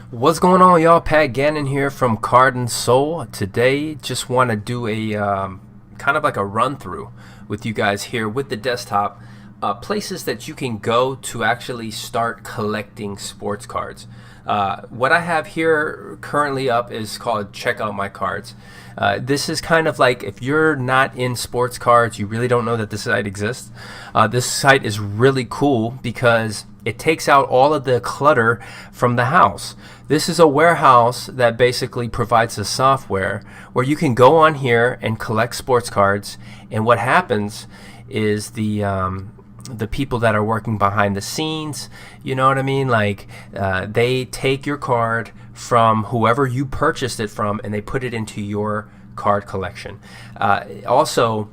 What's going on, y'all? Pat Gannon here from Card and Soul. Today, just want to do a kind of like a run through with you guys here with the desktop. Places that you can go to actually start collecting sports cards. What I have here currently up is called Check Out My Cards. This is kind of like if you're not in sports cards, you really don't know that this site exists. This site is really cool because it takes out all of the clutter from the house. This is a warehouse that basically provides the software where you can go on here and collect sports cards, and what happens is the people that are working behind the scenes, you know what I mean? Like they take your card from whoever you purchased it from and they put it into your card collection. Also,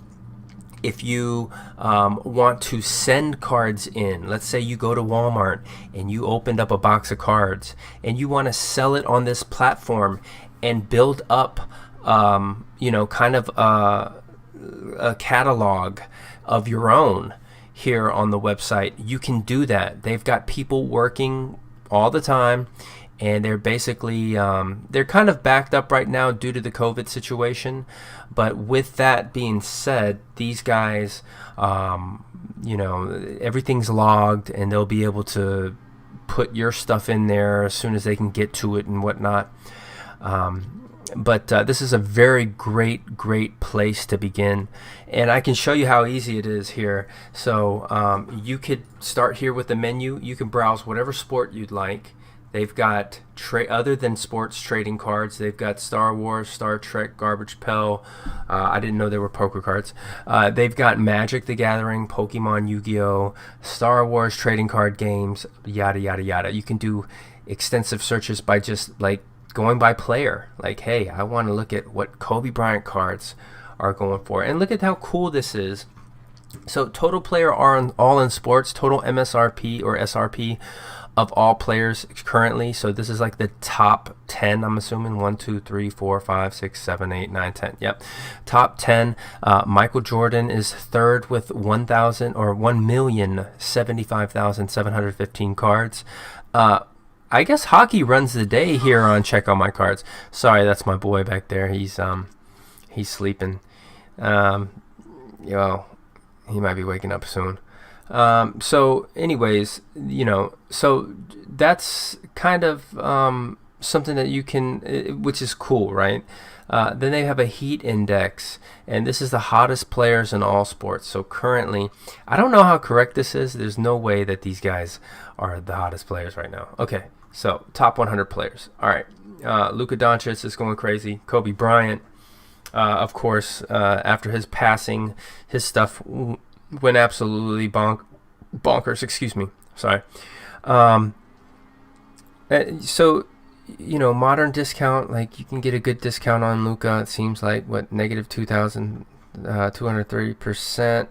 if you want to send cards in, let's say you go to Walmart and you opened up a box of cards and you want to sell it on this platform and build up, kind of a catalog of your own here on the website, you can do that. They've got people working all the time, and they're basically they're kind of backed up right now due to the COVID situation. But with that being said, these guys, everything's logged, and they'll be able to put your stuff in there as soon as they can get to it and whatnot. But this is a very great place to begin, and I can show you how easy it is here. So you could start here with the menu. You can browse whatever sport you'd like. They've got other than sports trading cards. They've got Star Wars, Star Trek, Garbage Pail. I didn't know there were poker cards. They've got Magic the Gathering, Pokemon, Yu-Gi-Oh, Star Wars trading card games, yada yada yada. You can do extensive searches by just like going by player. Like, hey, I want to look at what Kobe Bryant cards are going for, and look at how cool this is. So total player are all in sports, total MSRP or SRP of all players currently. So this is like the top 10, I'm assuming. 1, 2, 3, 4, 5, 6, 7, 8, 9, 10. Yep. Top 10. Michael Jordan is third with 1,075,715 cards. I guess hockey runs the day here on Check Out My Cards. Sorry, that's my boy back there. He's sleeping. He might be waking up soon. So anyways, so that's kind of something that you can, which is cool, right? Then they have a heat index, and this is the hottest players in all sports. So currently, I don't know how correct this is. There's no way that these guys are the hottest players right now. Okay, so top 100 players. All right, Luka Doncic is going crazy. Kobe Bryant, of course, after his passing, his stuff went absolutely bonkers. Excuse me. Sorry. So, modern discount, like you can get a good discount on Luka. It seems like negative 2,230%.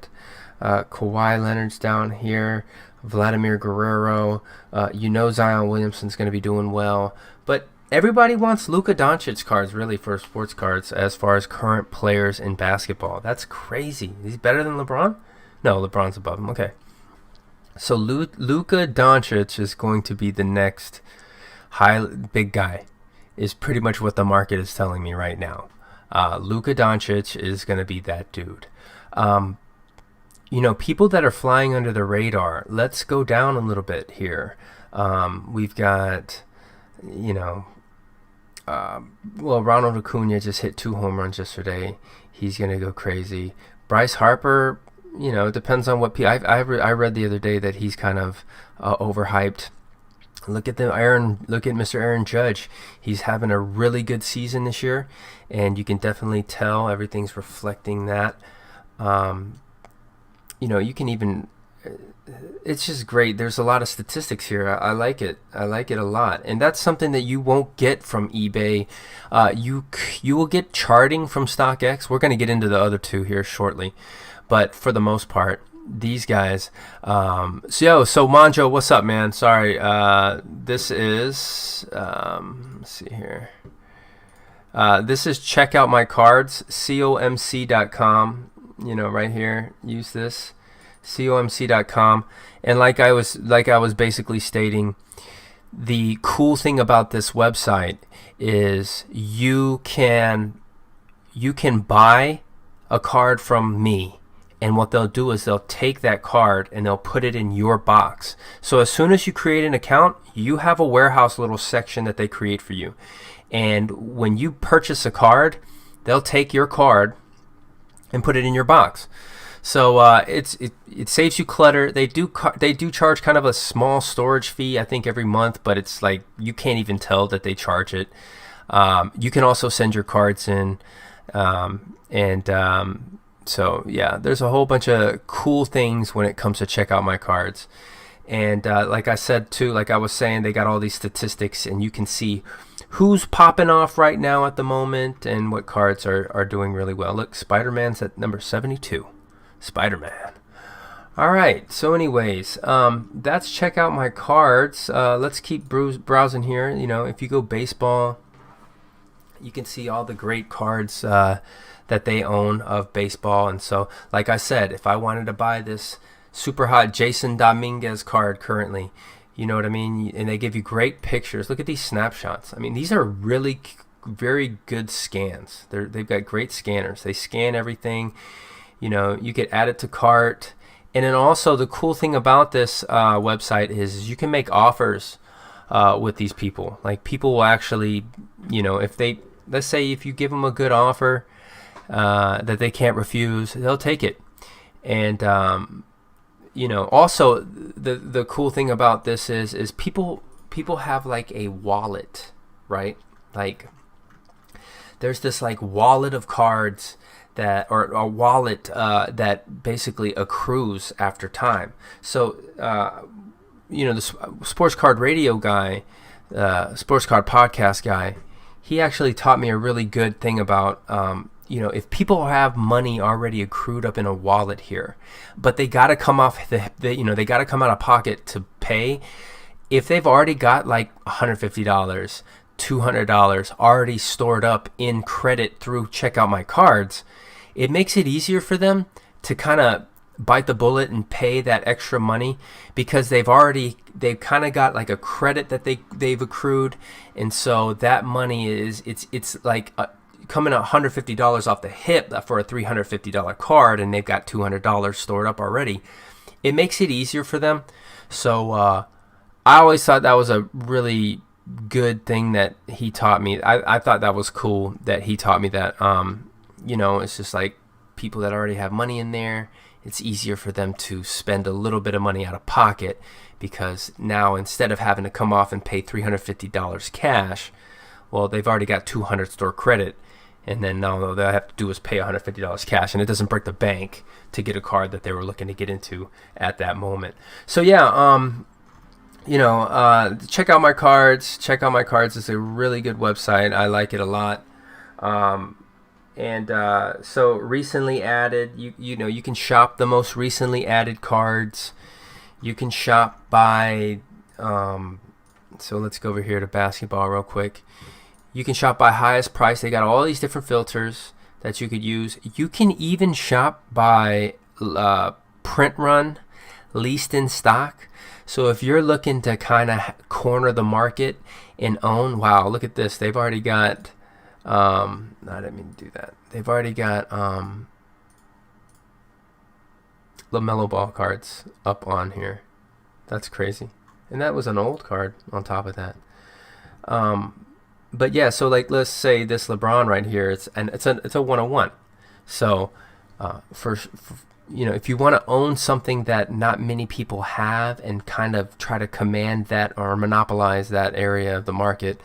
Kawhi Leonard's down here. Vladimir Guerrero. Zion Williamson's going to be doing well. But everybody wants Luka Doncic cards, really, for sports cards as far as current players in basketball. That's crazy. He's better than LeBron? No, LeBron's above him. Okay. So Luka Doncic is going to be the next big guy, is pretty much what the market is telling me right now. Luka Doncic is going to be that dude. People that are flying under the radar, let's go down a little bit here. We've got, Ronald Acuna just hit 2 home runs yesterday. He's going to go crazy. Bryce Harper, it depends on what I read the other day that he's kind of overhyped. Look at Mr. Aaron Judge. He's having a really good season this year, and you can definitely tell everything's reflecting that. You can even, it's just great. There's a lot of statistics here. I like it. I like it a lot, and that's something that you won't get from eBay. You will get charting from Stockx. We're going to get into the other two here shortly. But for the most part, these guys. So Manjo, what's up, man? Sorry. This is, let's see here. This is Check Out My Cards, comc.com. Right here. Use this, comc.com. And like I was basically stating, the cool thing about this website is you can buy a card from me, and what they'll do is they'll take that card and they'll put it in your box. So as soon as you create an account, you have a warehouse little section that they create for you, and when you purchase a card, they'll take your card and put it in your box. So it saves you clutter. They do charge kind of a small storage fee, I think, every month, but it's like you can't even tell that they charge it. You can also send your cards in, so yeah, there's a whole bunch of cool things when it comes to check out my cards. And like I said too, like I was saying, they got all these statistics, and you can see who's popping off right now at the moment and what cards are doing really well. Look, Spider-Man's at number 72. Spider-Man. All right, so anyways, that's check out my cards. Let's keep browsing here. You know, if you go baseball, you can see all the great cards that they own of baseball. And so, like I said, if I wanted to buy this super hot Jason Dominguez card currently, you know what I mean? And they give you great pictures. Look at these snapshots. I mean, these are really very good scans. They've got great scanners. They scan everything. You know, you get added to cart. And then also the cool thing about this website is you can make offers with these people. Like, people will actually, you know, let's say if you give them a good offer that they can't refuse, they'll take it. And you know, also the cool thing about this is people have like a wallet, right? Like, there's this like wallet of cards that, or a wallet that basically accrues after time. So you know, the sports card radio guy, sports card podcast guy, he actually taught me a really good thing about you know, if people have money already accrued up in a wallet here, but they got to come off you know, they got to come out of pocket to pay. If they've already got like $150, $200 already stored up in credit through Check Out My Cards, it makes it easier for them to kind of bite the bullet and pay that extra money, because they've kind of got like a credit that they've accrued. And so that money it's like coming $150 off the hip for a $350 card, and they've got $200 stored up already. It makes it easier for them. So I always thought that was a really good thing that he taught me. I thought that was cool that he taught me that. You know, it's just like people that already have money in there, it's easier for them to spend a little bit of money out of pocket, because now instead of having to come off and pay $350 cash, well, they've already got $200 store credit, and then now all they have to do is pay $150 cash, and it doesn't break the bank to get a card that they were looking to get into at that moment. So yeah, you know, check out my cards. Check Out My Cards is a really good website. I like it a lot. And so recently added, you know, you can shop the most recently added cards. You can shop by, so let's go over here to basketball real quick. You can shop by highest price. They got all these different filters that you could use. You can even shop by print run, least in stock. So if you're looking to kind of corner the market and own, wow, look at this. They've already got, I didn't mean to do that. They've already got LaMelo Ball cards up on here. That's crazy. And that was an old card on top of that. But yeah, so like, let's say this LeBron right here, it's a 101. So for you know, if you want to own something that not many people have and kind of try to command that or monopolize that area of the market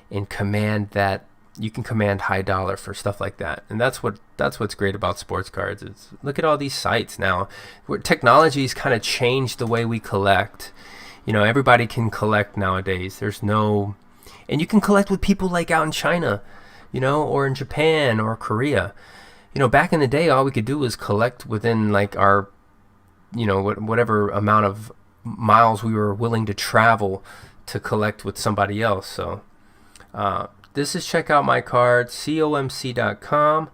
and command that, you can command high dollar for stuff like that. And that's what's great about sports cards. Is look at all these sites now where technology's kind of changed the way we collect. You know, everybody can collect nowadays. And you can collect with people like out in China, you know, or in Japan or Korea. You know, back in the day, all we could do was collect within like our, you know, whatever amount of miles we were willing to travel to collect with somebody else. So this is Check Out My Cards, comc.com.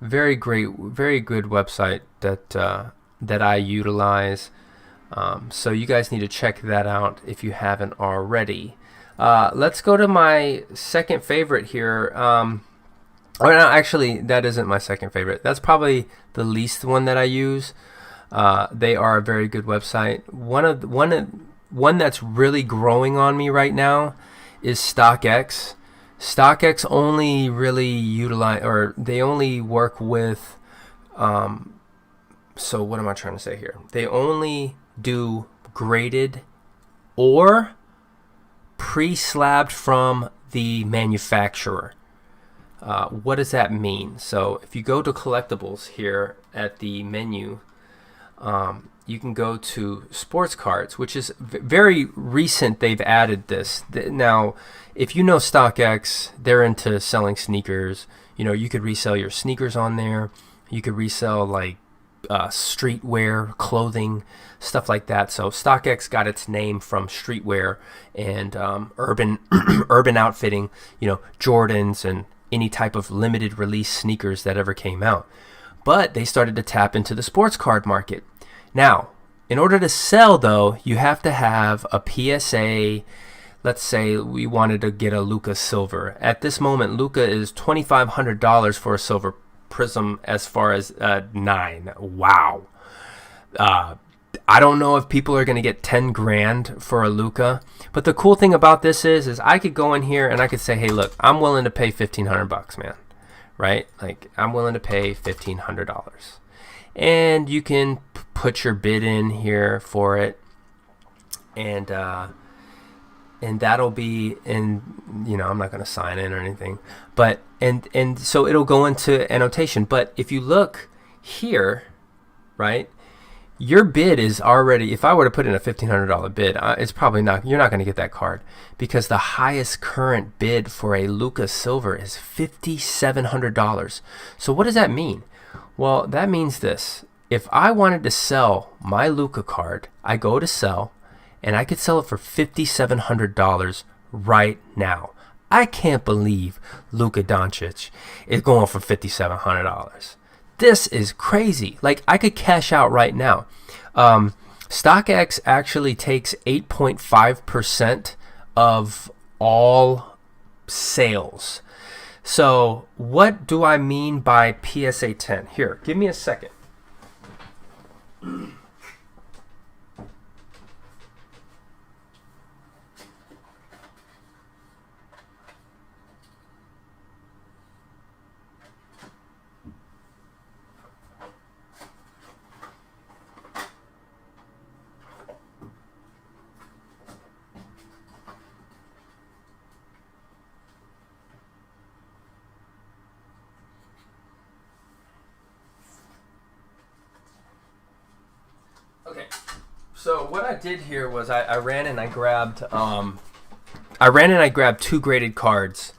Very great, very good website that I utilize. So you guys need to check that out if you haven't already. Let's go to my second favorite here. Or no, actually, that isn't my second favorite. That's probably the least one that I use. They are a very good website. One that's really growing on me right now is Stockx. Stockx only really utilize, or they only work with. So what am I trying to say here? They only do graded or pre-slabbed from the manufacturer. What does that mean? So if you go to collectibles here at the menu, you can go to sports cards, which is very recent. They've added this. Now, if you know Stockx, they're into selling sneakers. You know, you could resell your sneakers on there. You could resell like streetwear, clothing, stuff like that. So Stockx got its name from streetwear and urban urban outfitting. You know, Jordans and any type of limited release sneakers that ever came out. But they started to tap into the sports card market. Now, in order to sell, though, you have to have a PSA. Let's say we wanted to get a Luka Silver. At this moment, Luka is $2,500 for a silver prism as far as 9. Wow. I don't know if people are going to get 10 grand for a Luka, but the cool thing about this is I could go in here and I could say, hey, look, I'm willing to pay $1,500, man. Right? Like, I'm willing to pay $1,500. And you can put your bid in here for it. And that'll be in, you know, I'm not going to sign in or anything, but and so it'll go into annotation. But if you look here, right, your bid is already, if I were to put in a $1,500 bid, it's probably not, you're not going to get that card, because the highest current bid for a Luka Silver is $5,700. So what does that mean? Well, that means this. If I wanted to sell my Luka card, I go to sell, and I could sell it for $5,700 right now. I can't believe Luka Doncic is going for $5,700. This is crazy. Like, I could cash out right now. Stockx actually takes 8.5% of all sales. So what do I mean by PSA 10? Here, give me a second. Okay, so what I did here was I ran and I grabbed two graded cards.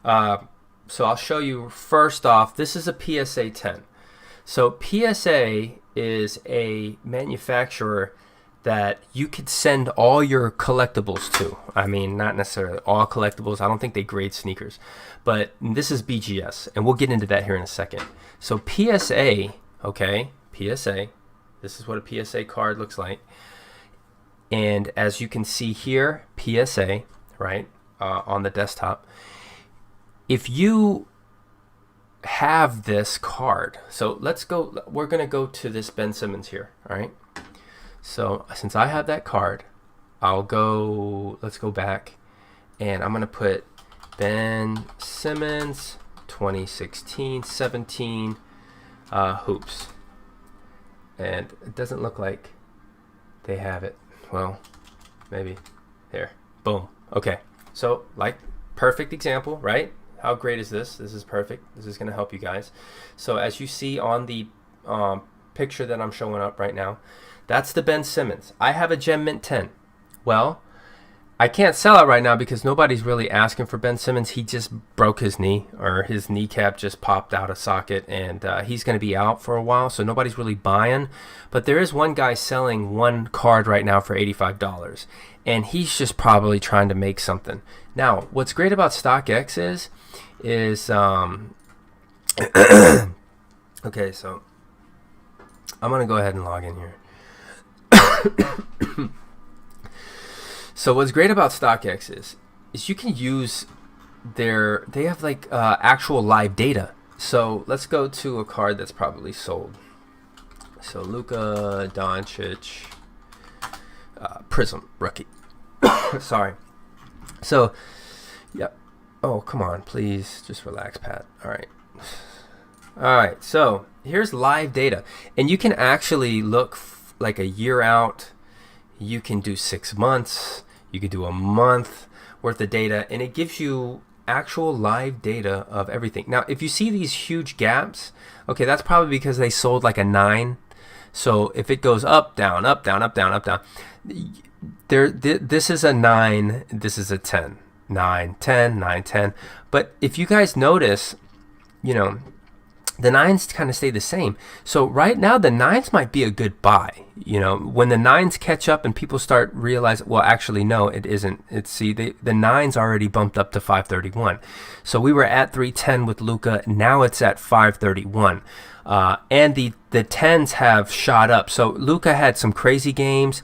So I'll show you first off. This is a PSA 10. So PSA is a manufacturer that you could send all your collectibles to. I mean, not necessarily all collectibles. I don't think they grade sneakers, but this is BGS, and we'll get into that here in a second. So PSA, okay, PSA. This is what a PSA card looks like. And as you can see here, PSA, right, on the desktop. If you have this card, so let's go, we're going to go to this Ben Simmons here, all right? So since I have that card, let's go back, and I'm going to put Ben Simmons 2016-17 hoops. And it doesn't look like they have it. Well, maybe. There. Boom. Okay. So, like, perfect example, right? How great is this? This is perfect. This is going to help you guys. So, as you see on the picture that I'm showing up right now, that's the Ben Simmons. I have a Gem Mint 10. Well, I can't sell it right now because nobody's really asking for Ben Simmons. He just broke his knee, or his kneecap just popped out of socket, and he's going to be out for a while, so nobody's really buying. But there is one guy selling one card right now for $85, and he's just probably trying to make something. Now, what's great about StockX is okay, so I'm going to go ahead and log in here. So what's great about Stockx is you can use they have like actual live data. So let's go to a card that's probably sold. So Luka Doncic Prism rookie. Sorry. So yeah. Oh, come on, please just relax, Pat. All right. So here's live data, and you can actually look like a year out. You can do 6 months. You can do a month worth of data, and it gives you actual live data of everything. Now, if you see these huge gaps, okay, that's probably because they sold like a 9. So if it goes up, down, up, down, up, down, up, down, this is a 9, this is a 10, 9, 10, 9, 10. But if you guys notice, the 9s kind of stay the same. So right now the 9s might be a good buy. When the 9s catch up and people start realizing, well, actually no, it isn't. The 9s already bumped up to 531. So we were at 310 with Luka. Now it's at 531. And the 10s have shot up. So Luka had some crazy games.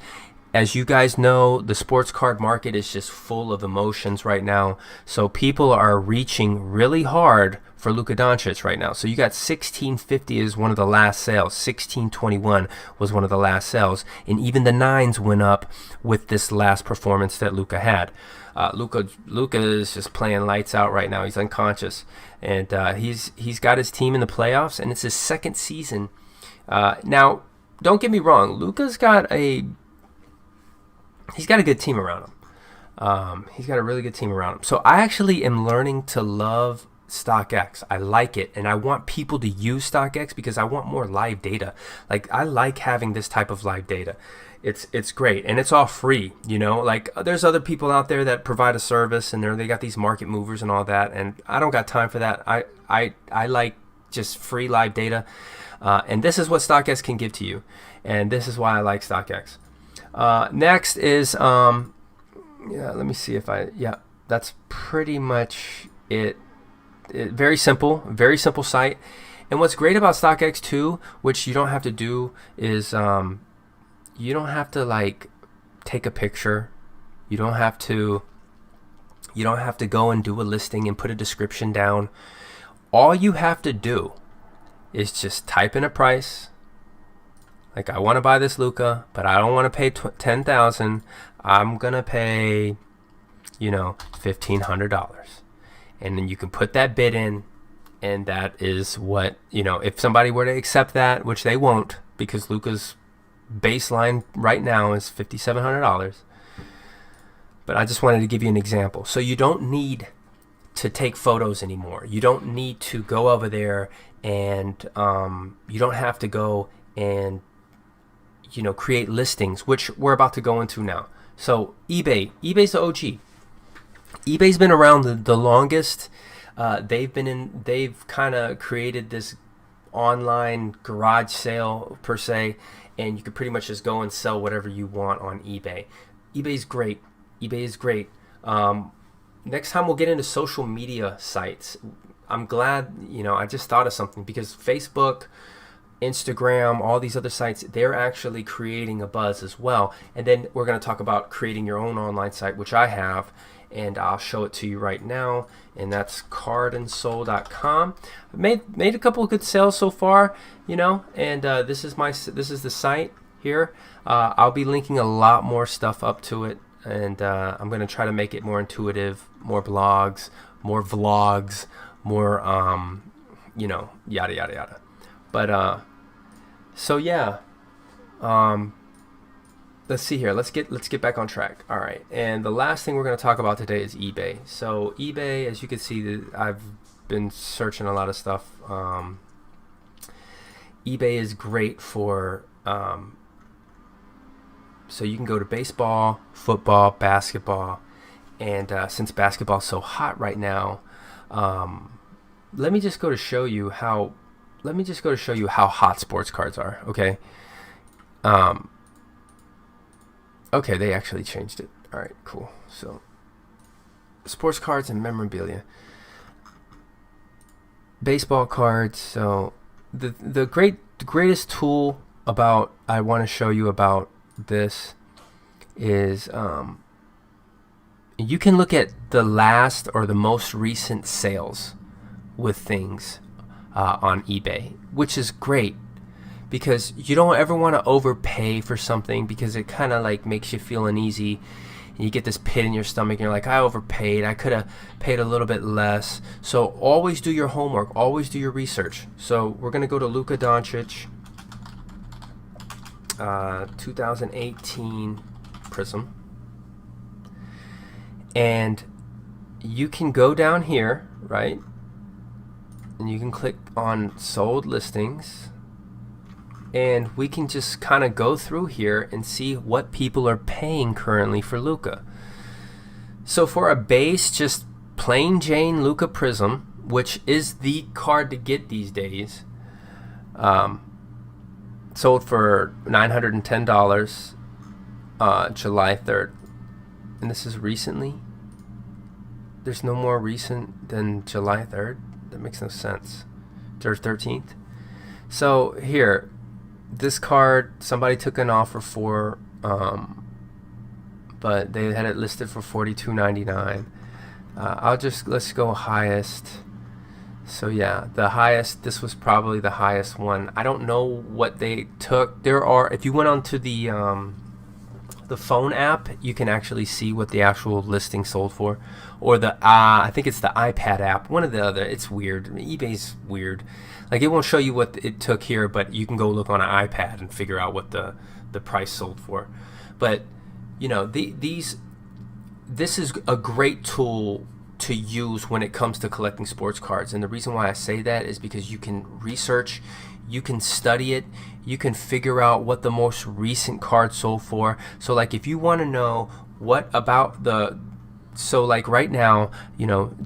As you guys know, the sports card market is just full of emotions right now. So people are reaching really hard for Luka Doncic right now. So you got 1650 is one of the last sales. 1621 was one of the last sales. And even the 9s went up with this last performance that Luka had. Luka is just playing lights out right now. He's unconscious. And he's got his team in the playoffs, and it's his second season. Now, don't get me wrong. Luka's got he's got a good team around him. He's got a really good team around him. So I actually am learning to love Stockx. I like it, and I want people to use Stockx because I want more live data. Like, I like having this type of live data. It's great, and it's all free. Like, there's other people out there that provide a service, and they got these market movers and all that, and I don't got time for that. I like just free live data, and this is what Stockx can give to you, and this is why I like Stockx. Next is let me see if that's pretty much it. Very simple site. And what's great about Stockx too, which you don't have to do, is you don't have to like take a picture. You don't have to go and do a listing and put a description down. All you have to do is just type in a price. Like, I want to buy this Luka, but I don't want to pay $10,000. I'm gonna pay, $1,500, and then you can put that bid in, and that is what if somebody were to accept that, which they won't, because Luka's baseline right now is $5,700. But I just wanted to give you an example. So you don't need to take photos anymore. You don't need to go over there, and you don't have to go and create listings, which we're about to go into now. So eBay's the OG. eBay's been around the longest. They've kind of created this online garage sale per se, and you can pretty much just go and sell whatever you want on eBay. eBay is great. Next time we'll get into social media sites. I'm glad, I just thought of something, because Facebook, Instagram, all these other sites, they're actually creating a buzz as well. And then we're going to talk about creating your own online site, which I have, and I'll show it to you right now. And that's cardandsoul.com. Made a couple of good sales so far, and this is the site here. I'll be linking a lot more stuff up to it, and I'm going to try to make it more intuitive, more blogs, more vlogs, more yada yada yada. But so yeah, let's see here. Let's get back on track. All right, and the last thing we're going to talk about today is eBay. So eBay, as you can see, I've been searching a lot of stuff. eBay is great for so you can go to baseball, football, basketball, and since basketball's so hot right now, let me just go to show you how hot sports cards are. Okay. Okay, they actually changed it. All right, cool. So, sports cards and memorabilia, baseball cards. So, the greatest tool I want to show you about this is you can look at the last or the most recent sales with things on eBay, which is great because you don't ever want to overpay for something because it kind of like makes you feel uneasy. And you get this pit in your stomach and you're like, I overpaid. I could have paid a little bit less. So always do your homework. Always do your research. So we're going to go to Luka Doncic 2018 Prism. And you can go down here, right? And you can click on sold listings. And we can just kind of go through here and see what people are paying currently for Luka. So for a base, just plain Jane Luka Prism, which is the card to get these days, sold for $910 July 3rd. And this is recently. There's no more recent than July 3rd. That makes no sense. Or 13th. So here, this card somebody took an offer for, but they had it listed for $42.99. Let's go highest. So yeah, the highest. This was probably the highest one. I don't know what they took. There are, if you went onto the phone app, you can actually see what the actual listing sold for, or the I think it's the iPad app, one or the other. It's weird. eBay's weird. Like, it won't show you what it took here, but you can go look on an iPad and figure out what the price sold for. But you know, this is a great tool to use when it comes to collecting sports cards. And the reason why I say that is because you can research, you can study it, you can figure out what the most recent card sold for. So like, if you want to know what about so like right now, you know,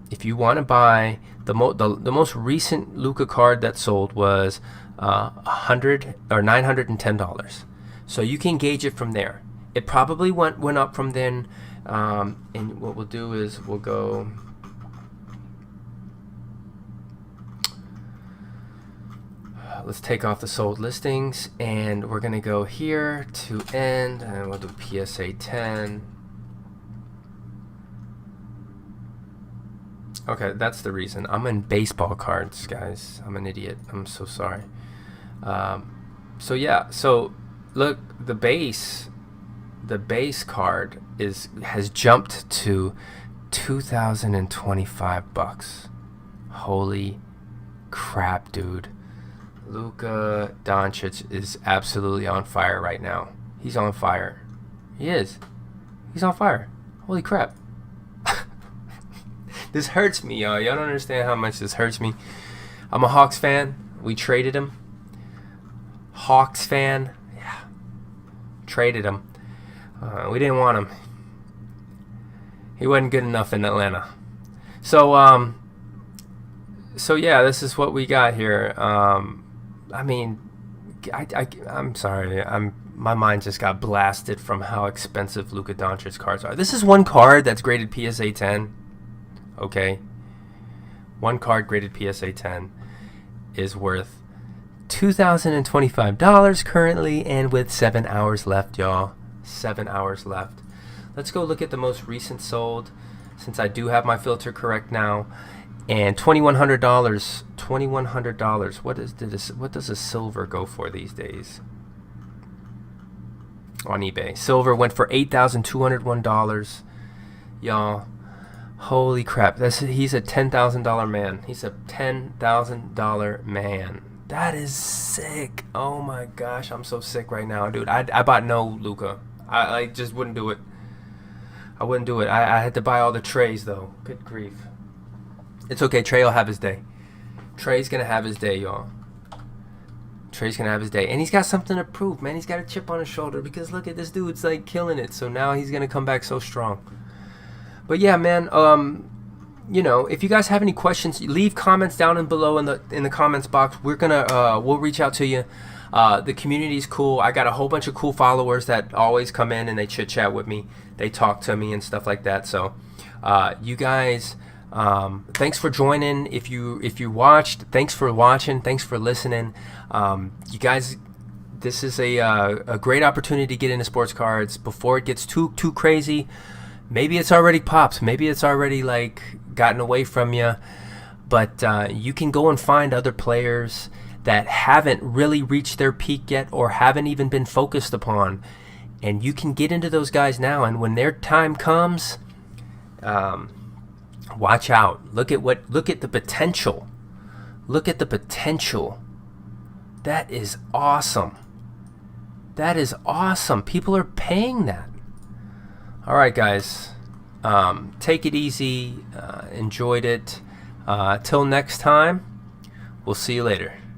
if you want to buy the most recent Luka card that sold was $100 or $910. So you can gauge it from there. It probably went up from then. And what we'll do is we'll go. Let's take off the sold listings, and we're gonna go here to end, and we'll do PSA 10. Okay, that's the reason. I'm in baseball cards, guys. I'm an idiot. I'm so sorry. So yeah, so look, the base card has jumped to $2,025. Holy crap, dude. Luka Doncic is absolutely on fire right now. He's on fire. He is. He's on fire. Holy crap. This hurts me, y'all. Y'all don't understand how much this hurts me. I'm a Hawks fan. We traded him. Hawks fan. Yeah. Traded him. We didn't want him. He wasn't good enough in Atlanta. So yeah, this is what we got here. I mean, I'm sorry. My mind just got blasted from how expensive Luka Doncic cards are. This is one card that's graded PSA 10. Okay. One card graded PSA 10 is worth $2,025 currently, and with 7 hours left, y'all. 7 hours left. Let's go look at the most recent sold, since I do have my filter correct now. And $2,100. $2,100. What does a silver go for these days on eBay? Silver went for $8,201. Y'all, holy crap! He's a $10,000 man. He's a $10,000 man. That is sick. Oh my gosh, I'm so sick right now, dude. I bought no Luka. I just wouldn't do it. I wouldn't do it. I had to buy all the trays though. Good grief. It's okay. Trey will have his day. Trey's gonna have his day, y'all. Trey's gonna have his day, and he's got something to prove, man. He's got a chip on his shoulder because look at this dude's like killing it. So now he's gonna come back so strong. But yeah, man. You know, if you guys have any questions, leave comments down below in the comments box. We're gonna we'll reach out to you. The community's cool. I got a whole bunch of cool followers that always come in and they chit chat with me. They talk to me and stuff like that. So you guys, thanks for joining. If you watched, thanks for watching. Thanks for listening. You guys, this is a great opportunity to get into sports cards before it gets too crazy. Maybe it's already popped. Maybe it's already like gotten away from you. But you can go and find other players that haven't really reached their peak yet or haven't even been focused upon. And you can get into those guys now. And when their time comes, watch out. Look at the potential. Look at the potential. That is awesome. That is awesome. People are paying that. All right, guys. Take it easy. Enjoyed it. Till next time, we'll see you later.